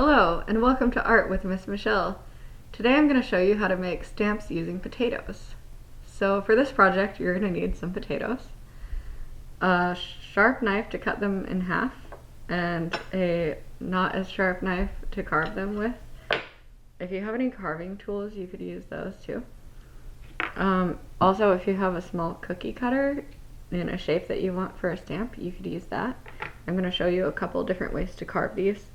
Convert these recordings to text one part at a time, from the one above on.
Hello, and welcome to Art with Miss Michelle. Today I'm going to show you how to make stamps using potatoes. So for this project, you're going to need some potatoes, a sharp knife to cut them in half, and a not as sharp knife to carve them with. If you have any carving tools, you could use those too. Also, if you have a small cookie cutter in a shape that you want for a stamp, you could use that. I'm going to show you a couple different ways to carve these.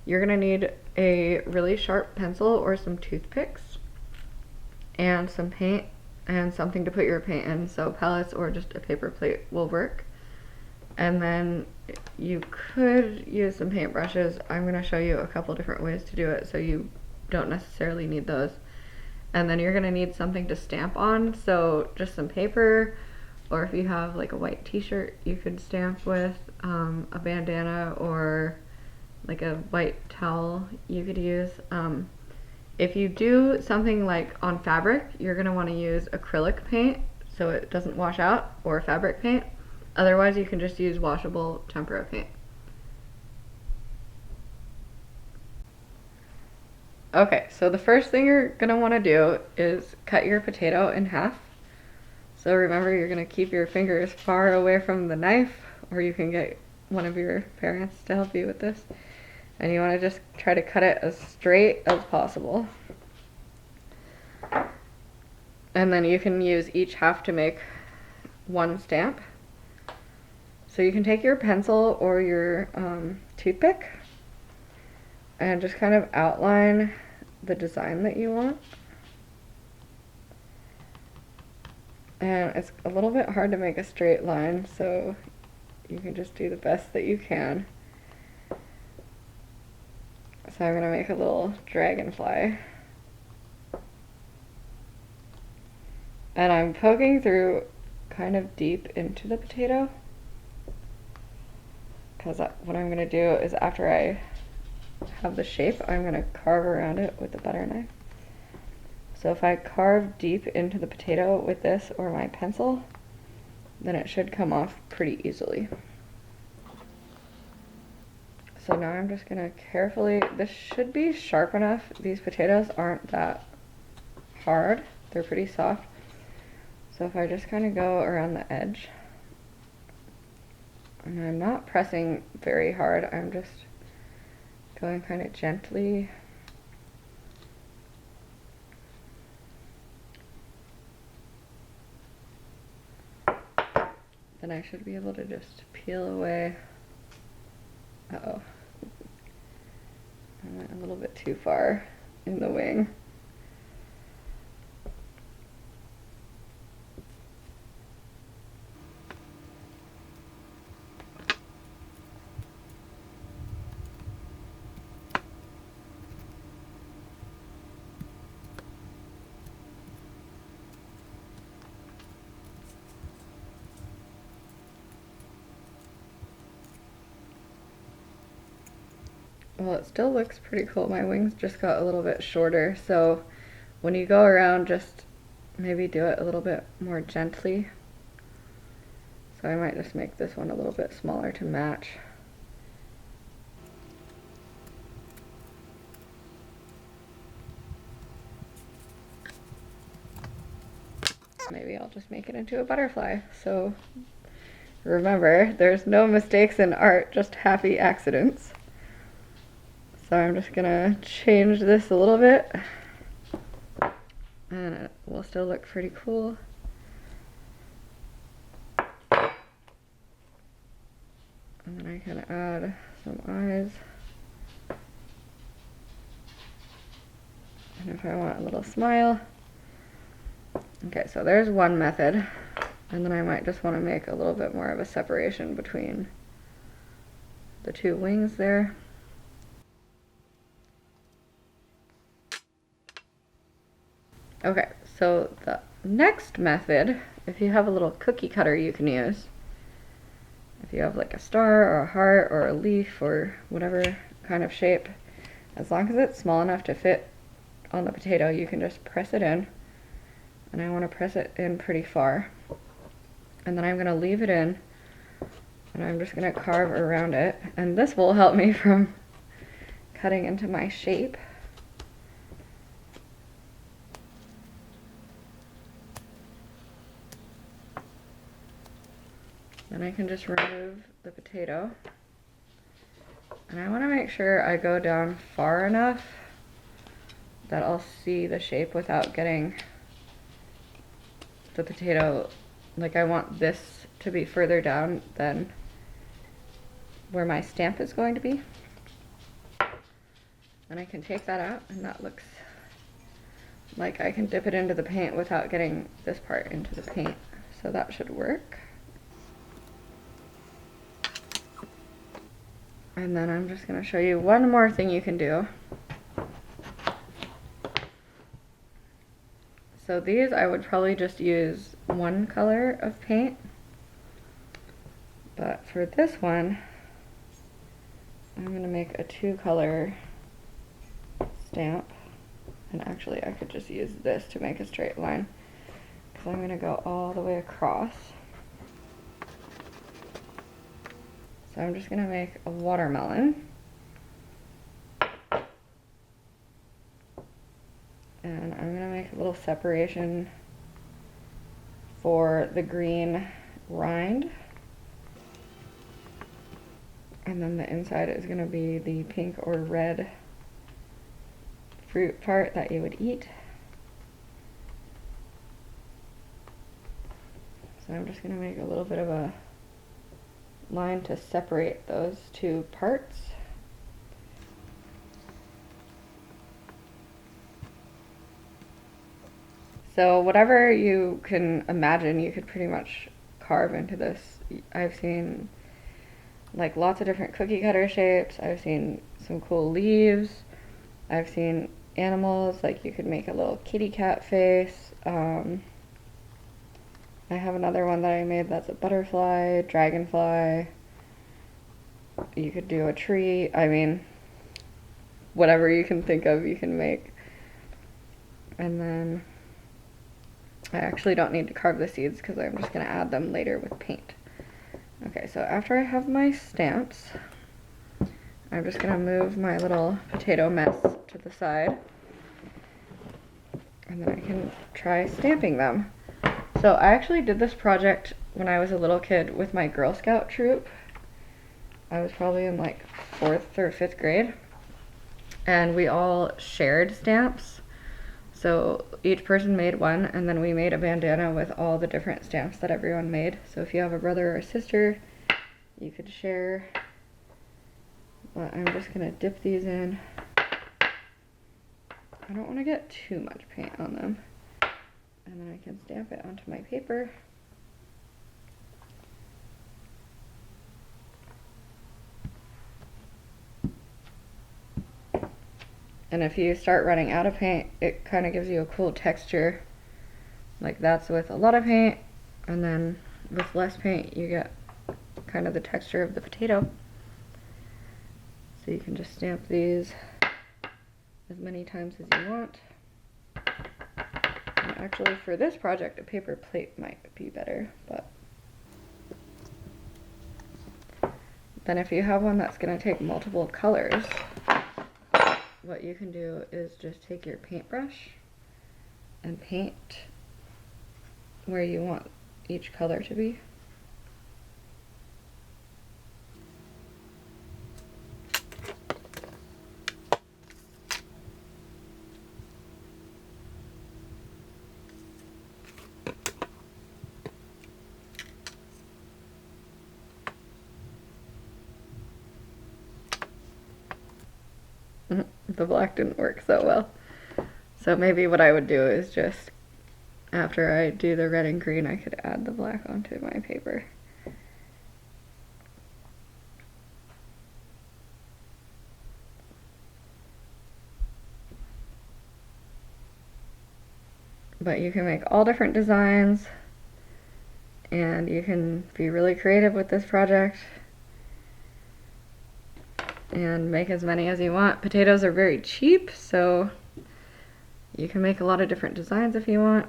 You're going to need a really sharp pencil or some toothpicks and some paint and something to put your paint in, so pellets or just a paper plate will work. And then you could use some paintbrushes. I'm going to show you a couple different ways to do it, so you don't necessarily need those. And then you're going to need something to stamp on, so just some paper, or if you have like a white t-shirt you could stamp with, a bandana or like a white towel you could use. If you do something like on fabric, you're going to want to use acrylic paint so it doesn't wash out, or fabric paint. Otherwise you can just use washable tempera paint. Okay, so the first thing you're going to want to do is cut your potato in half. So remember, you're going to keep your fingers far away from the knife, or you can get one of your parents to help you with this. And you want to just try to cut it as straight as possible. And then you can use each half to make one stamp. So you can take your pencil or your toothpick and just kind of outline the design that you want. And it's a little bit hard to make a straight line, so you can just do the best that you can. So I'm going to make a little dragonfly. And I'm poking through kind of deep into the potato, because what I'm going to do is, after I have the shape, I'm going to carve around it with the butter knife. So if I carve deep into the potato with this or my pencil, then it should come off pretty easily. So now I'm just going to carefully, this should be sharp enough. These potatoes aren't that hard, they're pretty soft. So if I just kind of go around the edge, and I'm not pressing very hard, I'm just going kind of gently. Then I should be able to just peel away. Uh-oh. I went a little bit too far in the wing. Well, it still looks pretty cool. My wings just got a little bit shorter, so when you go around, just maybe do it a little bit more gently. So I might just make this one a little bit smaller to match. Maybe I'll just make it into a butterfly. So remember, there's no mistakes in art, just happy accidents. So I'm just gonna change this a little bit, and it will still look pretty cool. And then I can add some eyes. And if I want a little smile. Okay, so there's one method. And then I might just want to make a little bit more of a separation between the two wings there. Okay, so the next method, if you have a little cookie cutter you can use. If you have like a star or a heart or a leaf or whatever kind of shape, as long as it's small enough to fit on the potato, you can just press it in. And I want to press it in pretty far. And then I'm going to leave it in, and I'm just going to carve around it. And this will help me from cutting into my shape. Then I can just remove the potato. And I want to make sure I go down far enough that I'll see the shape without getting the potato. Like, I want this to be further down than where my stamp is going to be. And I can take that out, and that looks like I can dip it into the paint without getting this part into the paint. So that should work. And then I'm just going to show you one more thing you can do. So these, I would probably just use one color of paint. But for this one, I'm going to make a 2-color stamp. And actually, I could just use this to make a straight line, because I'm going to go all the way across. So I'm just going to make a watermelon. And I'm going to make a little separation for the green rind. And then the inside is going to be the pink or red fruit part that you would eat. So I'm just going to make a little bit of a line to separate those two parts. So whatever you can imagine, you could pretty much carve into this. I've seen like lots of different cookie cutter shapes. I've seen some cool leaves. I've seen animals, like you could make a little kitty cat face. I have another one that I made that's a butterfly, dragonfly. You could do a tree. I mean, whatever you can think of, you can make. And then I actually don't need to carve the seeds because I'm just going to add them later with paint. Okay, so after I have my stamps, I'm just going to move my little potato mess to the side. And then I can try stamping them. So I actually did this project when I was a little kid with my Girl Scout troop. I was probably in like 4th or 5th grade. And we all shared stamps. So each person made one, and then we made a bandana with all the different stamps that everyone made. So if you have a brother or a sister, you could share. But I'm just gonna dip these in. I don't want to get too much paint on them. And then I can stamp it onto my paper. And if you start running out of paint, it kind of gives you a cool texture. Like that's with a lot of paint, and then with less paint, you get kind of the texture of the potato. So you can just stamp these as many times as you want. And actually, for this project, a paper plate might be better, but then if you have one that's going to take multiple colors, what you can do is just take your paintbrush and paint where you want each color to be. The black didn't work so well. So maybe what I would do is just, after I do the red and green, I could add the black onto my paper. But you can make all different designs, and you can be really creative with this project and make as many as you want. Potatoes are very cheap, so you can make a lot of different designs if you want.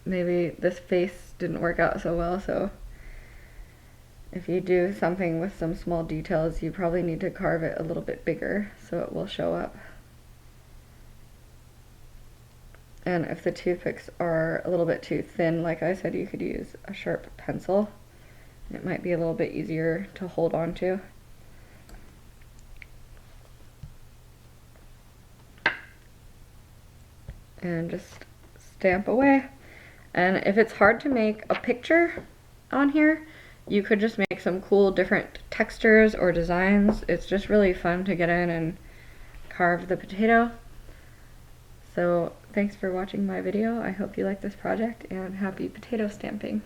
Maybe this face didn't work out so well, so If you do something with some small details, you probably need to carve it a little bit bigger so it will show up. And if the toothpicks are a little bit too thin, like I said, you could use a sharp pencil. It might be a little bit easier to hold on to. And just stamp away. And if it's hard to make a picture on here, you could just make some cool different textures or designs. It's just really fun to get in and carve the potato. So thanks for watching my video. I hope you like this project, and happy potato stamping.